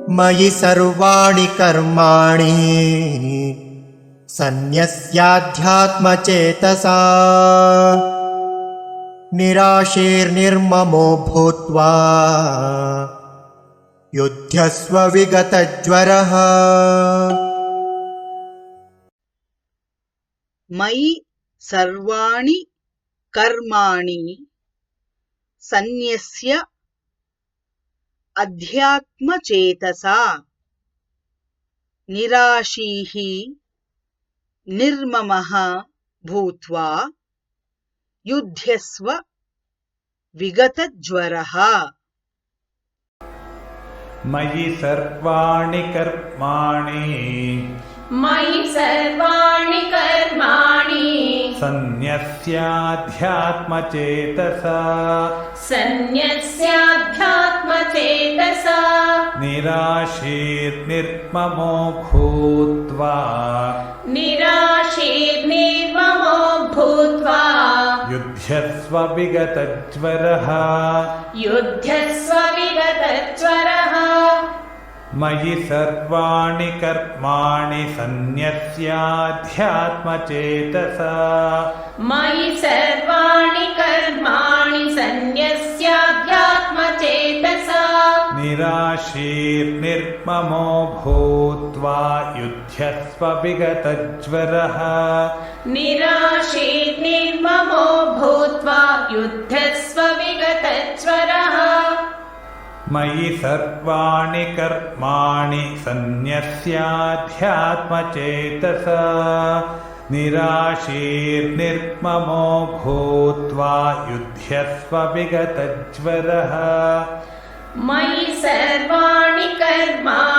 मयि सर्वाणि कर्माणि सन्न्यस्याध्यात्मचेतसा निराशीर्निर्ममो भूत्वा युध्यस्व विगतज्वरः। मयि सर्वाणि कर्माणि सन्न्यस्य अध्यात्मचेतसा निराशीः निर्ममः भूत्वा युध्यस्व विगतज्वरः। मयि सर्वाणि कर्माणि सन्न्यस्याध्यात्मचेतसा निराशीर्निर्ममो भूत्वा युध्यस्व विगतज्वरः। मयि सर्वाणि कर्माणि सन्न्यस्याध्यात्मचेतसा निराशीर्निर्ममो भूत्वा युध्यस्व विगतज्वरः। मयि सर्वाणि कर्माणि सन्न्यस्याध्यात्मचेतसा निराशीर्निर्ममो भूत्वा युध्यस्व विगतज्वरः। मयि सर्वाणि कर्माणि